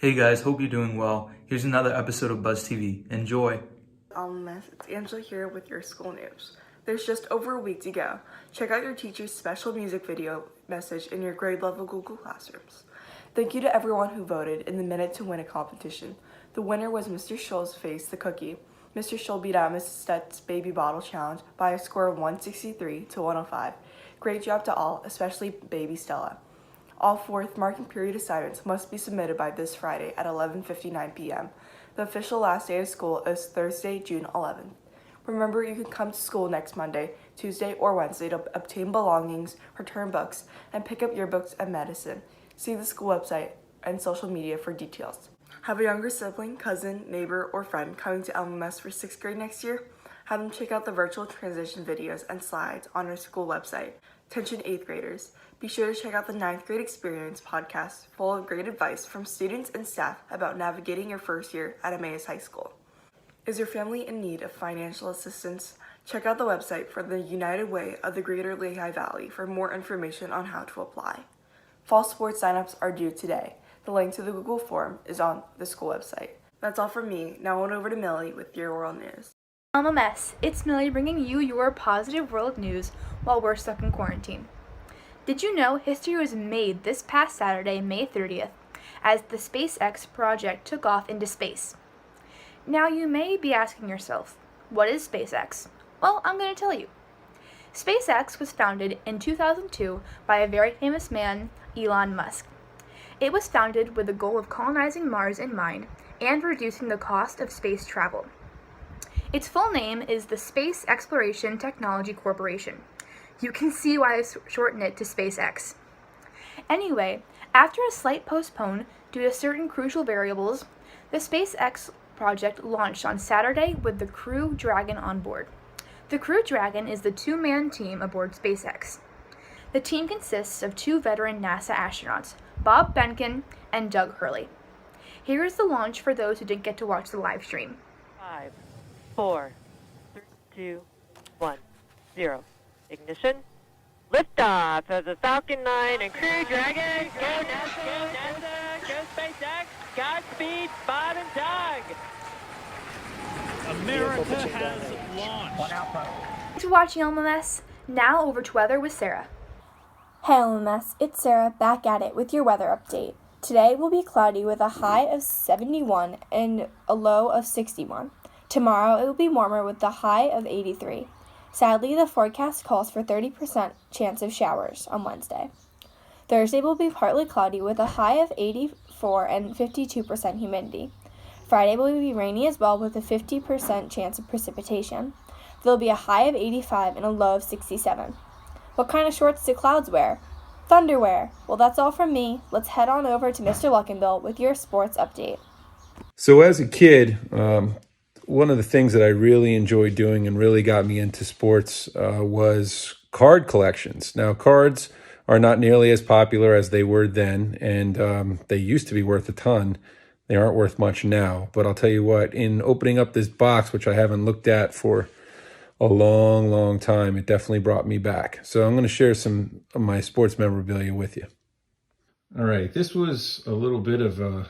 Hey guys, hope you're doing well. Here's another episode of BuzzTV. Enjoy. It's Angela here with your school news. There's just over a week to go. Check out your teacher's special music video message in your grade level Google Classrooms. Thank you to everyone who voted in the Minute to Win a competition. The winner was Mr. Scholl's Face the Cookie. Mr. Scholl beat out Mrs. Stett's Baby Bottle Challenge by a score of 163 to 105. Great job to all, especially Baby Stella. All fourth marking period assignments must be submitted by this Friday at 11:59 p.m. The official last day of school is Thursday, June 11th. Remember, you can come to school next Monday, Tuesday, or Wednesday to obtain belongings, return books, and pick up yearbooks and medicine. See the school website and social media for details. Have a younger sibling, cousin, neighbor, or friend coming to LMS for 6th grade next year? Have them check out the virtual transition videos and slides on our school website. Attention 8th graders. Be sure to check out the 9th Grade Experience podcast full of great advice from students and staff about navigating your first year at Emmaus High School. Is your family in need of financial assistance? Check out the website for the United Way of the Greater Lehigh Valley for more information on how to apply. Fall sports signups are due today. The link to the Google form is on the school website. That's all from me. Now on over to Millie with your world news. LMS, it's Millie bringing you your positive world news while we're stuck in quarantine. Did you know history was made this past Saturday, May 30th, as the SpaceX project took off into space? Now you may be asking yourself, what is SpaceX? Well, I'm going to tell you. SpaceX was founded in 2002 by a very famous man, Elon Musk. It was founded with the goal of colonizing Mars in mind and reducing the cost of space travel. Its full name is the Space Exploration Technology Corporation. You can see why I shortened it to SpaceX. Anyway, after a slight postpone due to certain crucial variables, the SpaceX project launched on Saturday with the Crew Dragon on board. The Crew Dragon is the two-man team aboard SpaceX. The team consists of two veteran NASA astronauts, Bob Behnken and Doug Hurley. Here is the launch for those who didn't get to watch the live stream. 5, 4, 3, 2, 1, 0. Ignition. Liftoff of the Falcon 9 and Crew Dragon. Go NASA, go NASA, go SpaceX. Godspeed, Bob and Doug. America has launched. Thanks for watching LMS. Now over to weather with Sarah. Hey LMS, it's Sarah back at it with your weather update. Today will be cloudy with a high of 71 and a low of 61. Tomorrow it will be warmer with the high of 83. Sadly, the forecast calls for 30% chance of showers on Wednesday. Thursday will be partly cloudy with a high of 84 and 52% humidity. Friday will be rainy as well with a 50% chance of precipitation. There will be a high of 85 and a low of 67. What kind of shorts do clouds wear? Thunderwear. Well, that's all from me. Let's head on over to Mr. Luckenbill with your sports update. So as a kid, one of the things that I really enjoyed doing and really got me into sports was card collections. Now, cards are not nearly as popular as they were then, and they used to be worth a ton. They aren't worth much now. But I'll tell you what, in opening up this box, which I haven't looked at for a long, long time, it definitely brought me back. So I'm going to share some of my sports memorabilia with you. All right, this was a little bit of a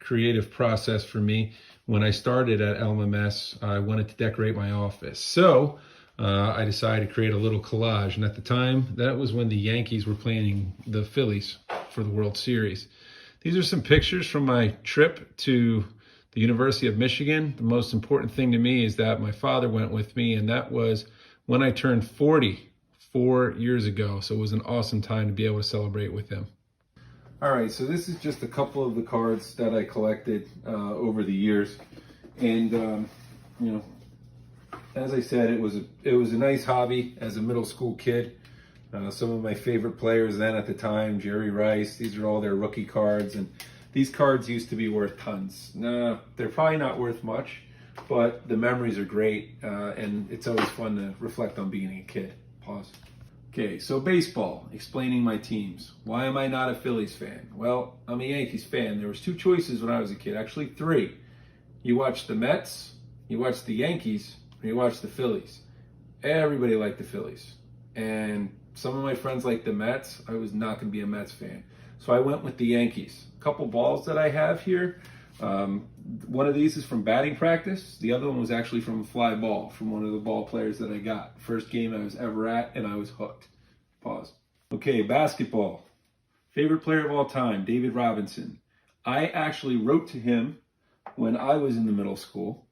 creative process for me. When I started at LMS, I wanted to decorate my office. So I decided to create a little collage. And at the time, that was when the Yankees were playing the Phillies for the World Series. These are some pictures from my trip to the University of Michigan. The most important thing to me is that my father went with me, and that was when I turned 40, 4 years ago. So it was an awesome time to be able to celebrate with him. All right, so this is just a couple of the cards that I collected over the years, and as I said, it was a nice hobby as a middle school kid. Some of my favorite players then at the time, Jerry Rice. These are all their rookie cards, and these cards used to be worth tons. Now they're probably not worth much, but the memories are great, and it's always fun to reflect on being a kid. Pause. Okay, so baseball, explaining my teams. Why am I not a Phillies fan? Well, I'm a Yankees fan. There was two choices when I was a kid, actually three. You watch the Mets, you watch the Yankees, or you watch the Phillies. Everybody liked the Phillies. And some of my friends liked the Mets. I was not going to be a Mets fan. So I went with the Yankees. A couple balls that I have here. One of these is from batting practice. The other one was actually from a fly ball from one of the ball players that I got. First game I was ever at, and I was hooked. Pause. Okay, basketball. Favorite player of all time, David Robinson. I actually wrote to him when I was in the middle school.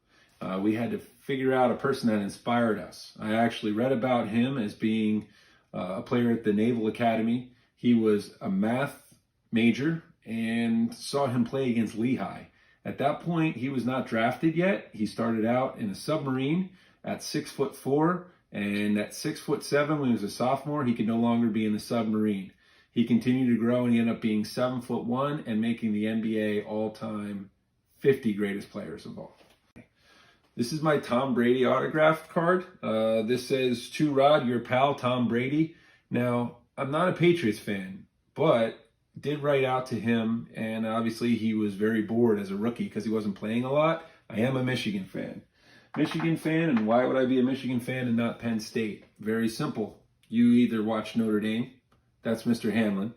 We had to figure out a person that inspired us. I actually read about him as being a player at the Naval Academy. He was a math major and saw him play against Lehigh. At that point, he was not drafted yet. He started out in a submarine at 6'4", and at 6'7", when he was a sophomore, he could no longer be in the submarine. He continued to grow, and he ended up being 7'1" and making the NBA all-time 50 greatest players of all. This is my Tom Brady autographed card. This says, "To Rod, your pal, Tom Brady." Now, I'm not a Patriots fan, but did write out to him, and obviously he was very bored as a rookie because he wasn't playing a lot. I am a Michigan fan. And why would I be a Michigan fan and not Penn State? Very simple. You either watch Notre Dame, that's Mr. Hamlin.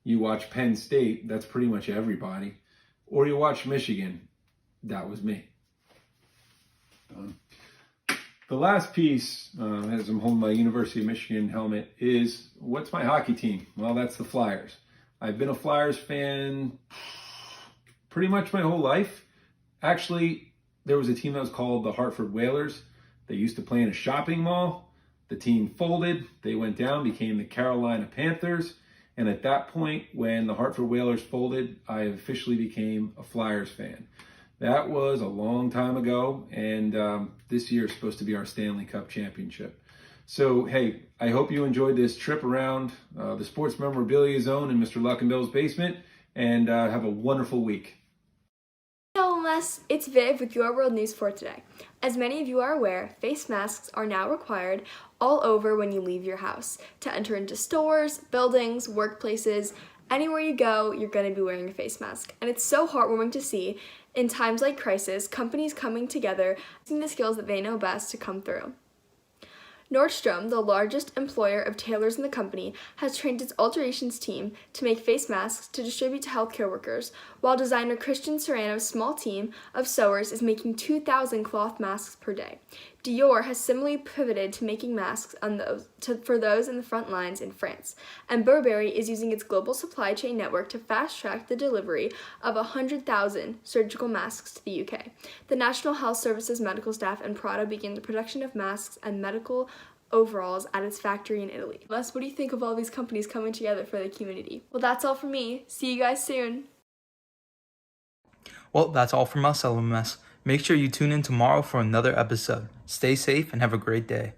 You watch Penn State, that's pretty much everybody. Or you watch Michigan, that was me. The last piece, as I'm holding my University of Michigan helmet, is what's my hockey team? Well, that's the Flyers. I've been a Flyers fan pretty much my whole life. Actually, there was a team that was called the Hartford Whalers. They used to play in a shopping mall. The team folded. They went down, became the Carolina Panthers. And at that point, when the Hartford Whalers folded, I officially became a Flyers fan. That was a long time ago, and this year is supposed to be our Stanley Cup championship. So, hey, I hope you enjoyed this trip around the sports memorabilia zone in Mr. Luckenbill's basement, and have a wonderful week. Hello, Les. It's Viv with Your World News for today. As many of you are aware, face masks are now required all over when you leave your house. To enter into stores, buildings, workplaces, anywhere you go, you're going to be wearing a face mask. And it's so heartwarming to see, in times like crisis, companies coming together, using the skills that they know best to come through. Nordstrom, the largest employer of tailors in the company, has trained its alterations team to make face masks to distribute to healthcare workers, while designer Christian Serrano's small team of sewers is making 2,000 cloth masks per day. Dior has similarly pivoted to making masks for those in the front lines in France, and Burberry is using its global supply chain network to fast-track the delivery of 100,000 surgical masks to the UK. The National Health Service's medical staff and Prada began the production of masks and medical overalls at its factory in Italy. Les, what do you think of all these companies coming together for the community? Well, that's all from me. See you guys soon. Well, that's all from us, LMS. Make sure you tune in tomorrow for another episode. Stay safe and have a great day.